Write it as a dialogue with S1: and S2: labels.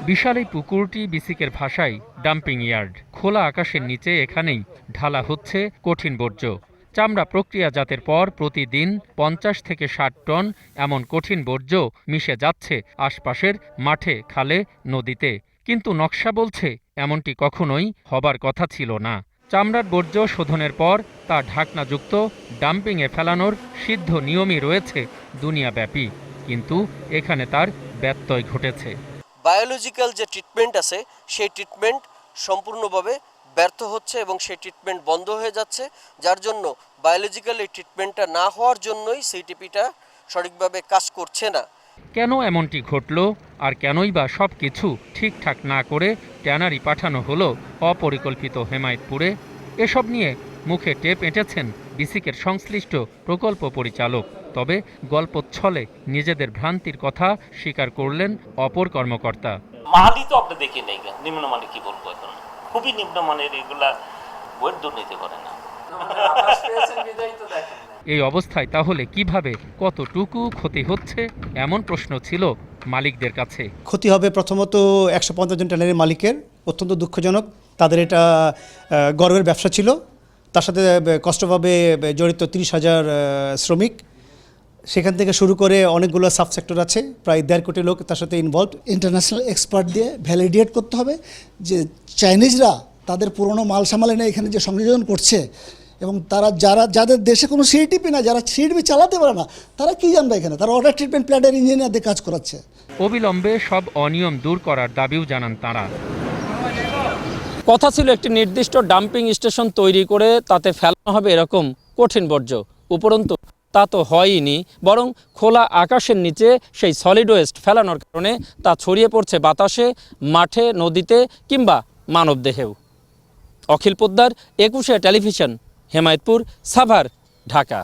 S1: বিশাল এই পুকুরটি বিসিকের ভাষায় ডাম্পিং ইয়ার্ড। খোলা আকাশের নিচে এখানেই ঢালা হচ্ছে কঠিন বর্জ্য। চামড়া প্রক্রিয়াজাতের পর প্রতিদিন ৫০ থেকে ৬০ টন এমন কঠিন বর্জ্য মিশে যাচ্ছে আশপাশের মাঠে, খালে, নদীতে। কিন্তু নকশা বলছে এমনটি কখনোই হবার কথা ছিল না। চামড়ার বর্জ্য শোধনের পর তা ঢাকনাযুক্ত ডাম্পিংয়ে ফেলানোর সিদ্ধ নিয়মই রয়েছে দুনিয়াব্যাপী, কিন্তু এখানে তার ব্যত্যয় ঘটেছে।
S2: বায়োলজিক্যাল যে ট্রিটমেন্ট আছে সেই ট্রিটমেন্ট সম্পূর্ণভাবে ব্যর্থ হচ্ছে এবং সেই ট্রিটমেন্ট বন্ধ হয়ে যাচ্ছে, যার জন্য বায়োলজিক্যাল এই ট্রিটমেন্টটা না হওয়ার জন্যই সিটিপিটা সঠিকভাবে কাজ করছে না।
S1: কেন এমনটি ঘটল, আর কেনই বা সব কিছু ঠিকঠাক না করে ট্যানারি পাঠানো হলো অপরিকল্পিত হেমায়েতপুরে, এসব নিয়ে মুখে টেপ এঁটেছেন বিসিকের সংশ্লিষ্ট প্রকল্প পরিচালক। তবে গল্পচ্ছলে নিজেদের ভ্রান্তির কথা স্বীকার করলেন অপর কর্মকর্তা।
S3: মালই তো আপনি দেখে নেই, নিম্নমানের কি বলবো, এখন খুবই নিম্নমানের, এগুলা বইয়ের দুর্নীতি করে না।
S1: এই অবস্থায় তাহলে কিভাবে কতটুকু ক্ষতি হচ্ছে, এমন প্রশ্ন ছিল মালিকদের কাছে।
S4: ক্ষতি হবে প্রথমত ১৫০ জন ট্যানারি মালিকের, অত্যন্ত দুঃখজনক। তাদের এটা গর্বের ব্যবসা ছিল, তার সাথে কষ্টভাবে জড়িত ৩০,০০০ শ্রমিক, সেখান থেকে শুরু করে অনেকগুলো সাবসেক্টর আছে, প্রায় ১.৫ কোটি লোক তার সাথে ইনভলভ।
S5: ইন্টারন্যাশনাল এক্সপার্ট দিয়ে ভ্যালিডেট করতে হবে যে চাইনিজরা তাদের পুরনো মাল সামাল এনে এখানে যে সংযোজন করছে, এবং তারা যাদের দেশে কোনো সিটিপি না, যারা সিটিপি চালাতে পারে না, তারা কি জানবে এখানে, তারা ওয়াটার ট্রিটমেন্ট প্ল্যান্টের ইঞ্জিনিয়ারদের কাজ করাচ্ছে।
S1: অবিলম্বে সব অনিয়ম দূর করার দাবিও জানান তারা।
S6: কথা ছিল একটি নির্দিষ্ট ডাম্পিং স্টেশন তৈরি করে তাতে ফেলানো হবে এরকম কঠিন বর্জ্য, উপরন্তু তা তো হয়নি, বরং খোলা আকাশের নিচে সেই সলিড ওয়েস্ট ফেলানোর কারণে তা ছড়িয়ে পড়ছে বাতাসে, মাঠে, নদীতে কিংবা মানবদেহেও। অখিল পোদ্দার, ২১শে টেলিভিশন, হেমায়েতপুর, সাভার, ঢাকা।